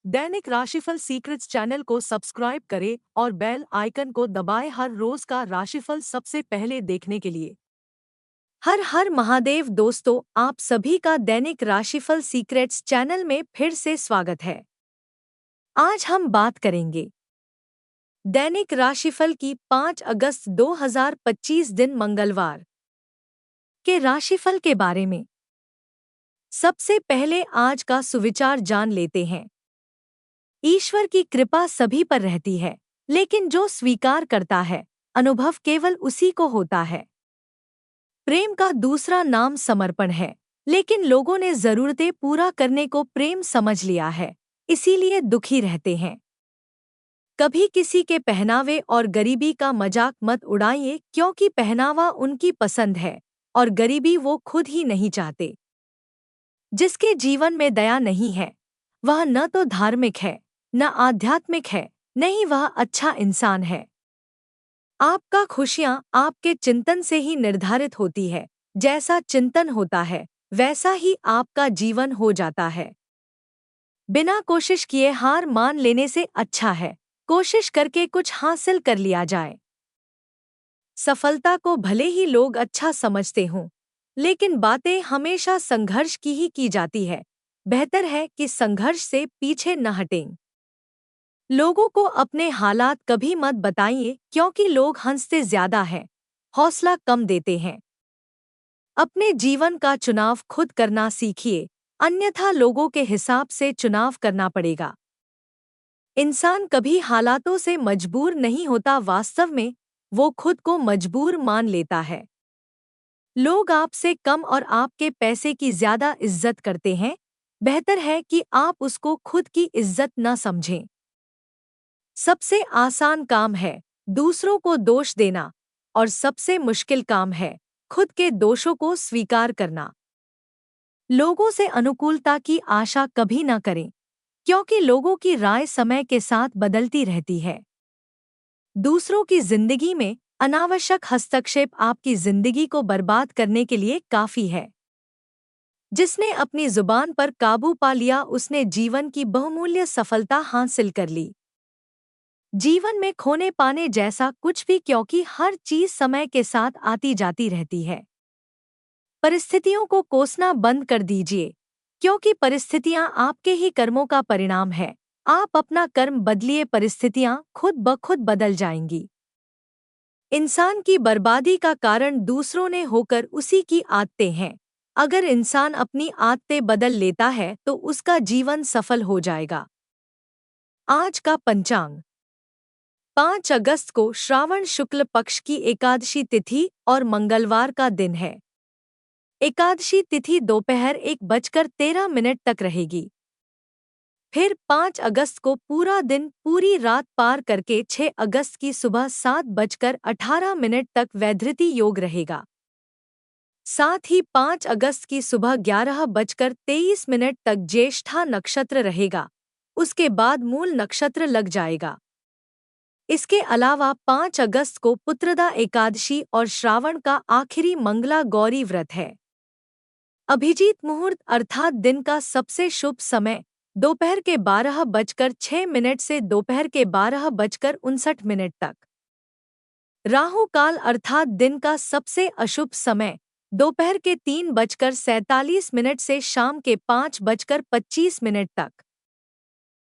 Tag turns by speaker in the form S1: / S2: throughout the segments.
S1: दैनिक राशिफल secrets channel को subscribe करें और बेल आइकन को दबाएं हर रोज का राशिफल सबसे पहले देखने के लिए। हर हर महादेव दोस्तों, आप सभी का दैनिक राशिफल सीक्रेट्स चैनल में फिर से स्वागत है। आज हम बात करेंगे दैनिक राशिफल की 5 अगस्त 2025 दिन मंगलवार के राशिफल के बारे में। सबसे पहले आज का सुविचार जान लेते हैं। ईश्वर की कृपा सभी पर रहती है, लेकिन जो स्वीकार करता है, अनुभव केवल उसी को होता है। प्रेम का दूसरा नाम समर्पण है, लेकिन लोगों ने जरूरतें पूरा करने को प्रेम समझ लिया है, इसीलिए दुखी रहते हैं। कभी किसी के पहनावे और गरीबी का मजाक मत उड़ाइए, क्योंकि पहनावा उनकी पसंद है और गरीबी वो खुद ही नहीं चाहते। जिसके जीवन में दया नहीं है, वह न तो धार्मिक है, न आध्यात्मिक है, न ही वह अच्छा इंसान है। आपका खुशियां आपके चिंतन से ही निर्धारित होती है। जैसा चिंतन होता है, वैसा ही आपका जीवन हो जाता है। बिना कोशिश किए हार मान लेने से अच्छा है कोशिश करके कुछ हासिल कर लिया जाए। सफलता को भले ही लोग अच्छा समझते हों, लेकिन बातें हमेशा संघर्ष की ही की जाती है। बेहतर है कि संघर्ष से पीछे न हटें। लोगों को अपने हालात कभी मत बताइए, क्योंकि लोग हंसते ज्यादा हैं, हौसला कम देते हैं। अपने जीवन का चुनाव खुद करना सीखिए, अन्यथा लोगों के हिसाब से चुनाव करना पड़ेगा। इंसान कभी हालातों से मजबूर नहीं होता, वास्तव में वो खुद को मजबूर मान लेता है। लोग आपसे कम और आपके पैसे की ज्यादा इज्जत करते हैं। बेहतर है कि आप उसको खुद की इज्जत न समझें। सबसे आसान काम है दूसरों को दोष देना, और सबसे मुश्किल काम है खुद के दोषों को स्वीकार करना। लोगों से अनुकूलता की आशा कभी न करें, क्योंकि लोगों की राय समय के साथ बदलती रहती है। दूसरों की जिंदगी में अनावश्यक हस्तक्षेप आपकी जिंदगी को बर्बाद करने के लिए काफी है। जिसने अपनी जुबान पर काबू पा लिया, उसने जीवन की बहुमूल्य सफलता हासिल कर ली। जीवन में खोने पाने जैसा कुछ भी, क्योंकि हर चीज समय के साथ आती जाती रहती है। परिस्थितियों को कोसना बंद कर दीजिए, क्योंकि परिस्थितियां आपके ही कर्मों का परिणाम है। आप अपना कर्म बदलिए, परिस्थितियां खुद ब खुद बदल जाएंगी। इंसान की बर्बादी का कारण दूसरों ने होकर उसी की आदतें हैं। अगर इंसान अपनी आदतें बदल लेता है तो उसका जीवन सफल हो जाएगा। आज का पंचांग। 5 अगस्त को श्रावण शुक्ल पक्ष की एकादशी तिथि और मंगलवार का दिन है। एकादशी तिथि दोपहर 1:13 तक रहेगी। फिर 5 अगस्त को पूरा दिन पूरी रात पार करके 6 अगस्त की सुबह 7:18 तक वैधृति योग रहेगा। साथ ही 5 अगस्त की सुबह 11:23 तक ज्येष्ठा नक्षत्र रहेगा। उसके बाद मूल नक्षत्र लग जाएगा। इसके अलावा 5 अगस्त को पुत्रदा एकादशी और श्रावण का आखिरी मंगला गौरी व्रत है। अभिजीत मुहूर्त अर्थात दिन का सबसे शुभ समय दोपहर के 12:06 से दोपहर के 12:59 तक। राहु काल अर्थात दिन का सबसे अशुभ समय दोपहर के 3:47 से शाम के 5:25 तक।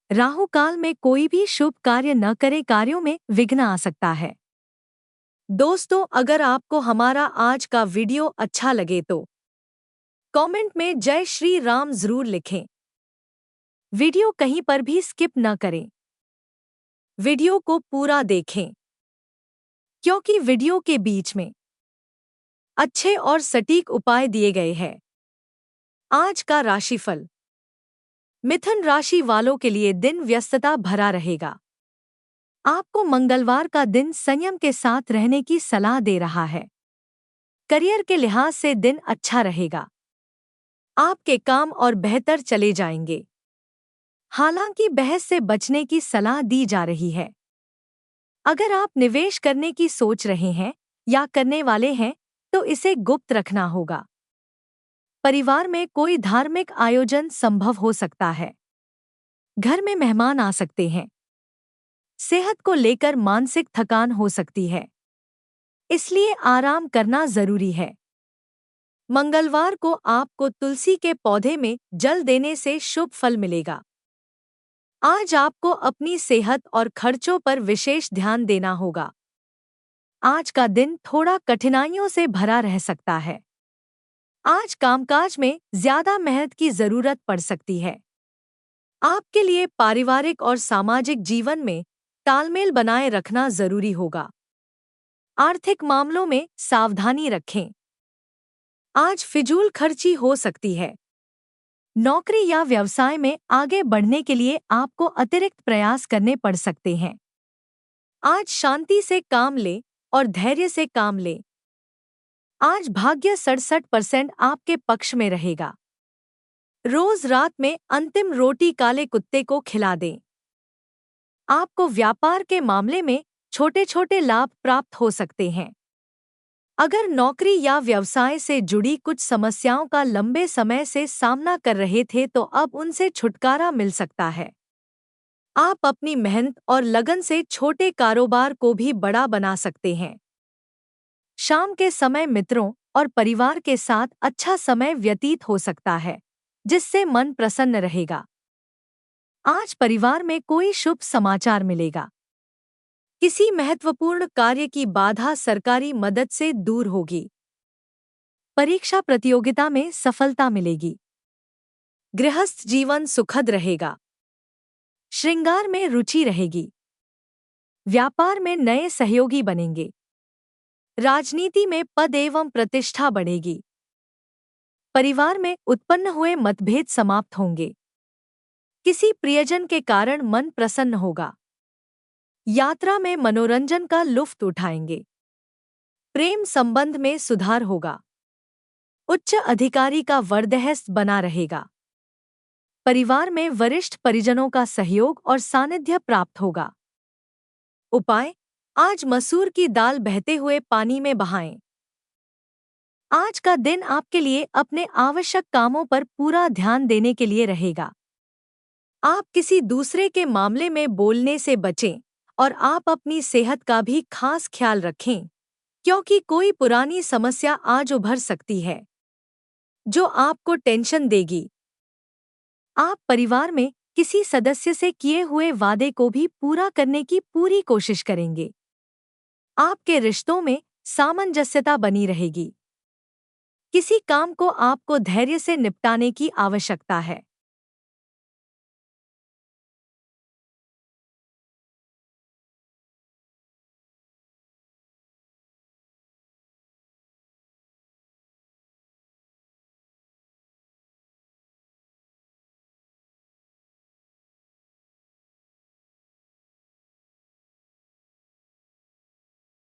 S1: राहु काल में कोई भी शुभ कार्य न करें, कार्यों में विघ्न आ सकता है। दोस्तों, अगर आपको हमारा आज का वीडियो अच्छा लगे तो कमेंट में जय श्री राम जरूर लिखें। वीडियो कहीं पर भी स्किप न करें। वीडियो को पूरा देखें, क्योंकि वीडियो के बीच में अच्छे और सटीक उपाय दिए गए हैं। आज का राशिफल। मिथुन राशि वालों के लिए दिन व्यस्तता भरा रहेगा। आपको मंगलवार का दिन संयम के साथ रहने की सलाह दे रहा है। करियर के लिहाज से दिन अच्छा रहेगा। आपके काम और बेहतर चले जाएंगे। हालांकि बहस से बचने की सलाह दी जा रही है। अगर आप निवेश करने की सोच रहे हैं या करने वाले हैं तो इसे गुप्त रखना होगा। परिवार में कोई धार्मिक आयोजन संभव हो सकता है। घर में मेहमान आ सकते हैं। सेहत को लेकर मानसिक थकान हो सकती है, इसलिए आराम करना जरूरी है। मंगलवार को आपको तुलसी के पौधे में जल देने से शुभ फल मिलेगा। आज आपको अपनी सेहत और खर्चों पर विशेष ध्यान देना होगा। आज का दिन थोड़ा कठिनाइयों से भरा रह सकता है। आज कामकाज में ज्यादा मेहनत की जरूरत पड़ सकती है। आपके लिए पारिवारिक और सामाजिक जीवन में तालमेल बनाए रखना जरूरी होगा। आर्थिक मामलों में सावधानी रखें। आज फिजूल खर्ची हो सकती है। नौकरी या व्यवसाय में आगे बढ़ने के लिए आपको अतिरिक्त प्रयास करने पड़ सकते हैं। आज शांति से काम लें और धैर्य से काम लें। आज भाग्य 67% आपके पक्ष में रहेगा। रोज रात में अंतिम रोटी काले कुत्ते को खिला दें। आपको व्यापार के मामले में छोटे छोटे लाभ प्राप्त हो सकते हैं। अगर नौकरी या व्यवसाय से जुड़ी कुछ समस्याओं का लंबे समय से सामना कर रहे थे तो अब उनसे छुटकारा मिल सकता है। आप अपनी मेहनत और लगन से छोटे कारोबार को भी बड़ा बना सकते हैं। शाम के समय मित्रों और परिवार के साथ अच्छा समय व्यतीत हो सकता है, जिससे मन प्रसन्न रहेगा। आज परिवार में कोई शुभ समाचार मिलेगा। किसी महत्वपूर्ण कार्य की बाधा सरकारी मदद से दूर होगी। परीक्षा प्रतियोगिता में सफलता मिलेगी। गृहस्थ जीवन सुखद रहेगा। श्रृंगार में रुचि रहेगी। व्यापार में नए सहयोगी बनेंगे। राजनीति में पद एवं प्रतिष्ठा बढ़ेगी। परिवार में उत्पन्न हुए मतभेद समाप्त होंगे। किसी प्रियजन के कारण मन प्रसन्न होगा। यात्रा में मनोरंजन का लुत्फ उठाएंगे। प्रेम संबंध में सुधार होगा। उच्च अधिकारी का वरदहस्त बना रहेगा। परिवार में वरिष्ठ परिजनों का सहयोग और सानिध्य प्राप्त होगा। उपाय: आज मसूर की दाल बहते हुए पानी में बहाएं। आज का दिन आपके लिए अपने आवश्यक कामों पर पूरा ध्यान देने के लिए रहेगा। आप किसी दूसरे के मामले में बोलने से बचें और आप अपनी सेहत का भी खास ख्याल रखें, क्योंकि कोई पुरानी समस्या आज उभर सकती है जो आपको टेंशन देगी। आप परिवार में किसी सदस्य से किए हुए वादे को भी पूरा करने की पूरी कोशिश करेंगे। आपके रिश्तों में सामंजस्यता बनी रहेगी। किसी काम को आपको धैर्य से निपटाने की आवश्यकता है।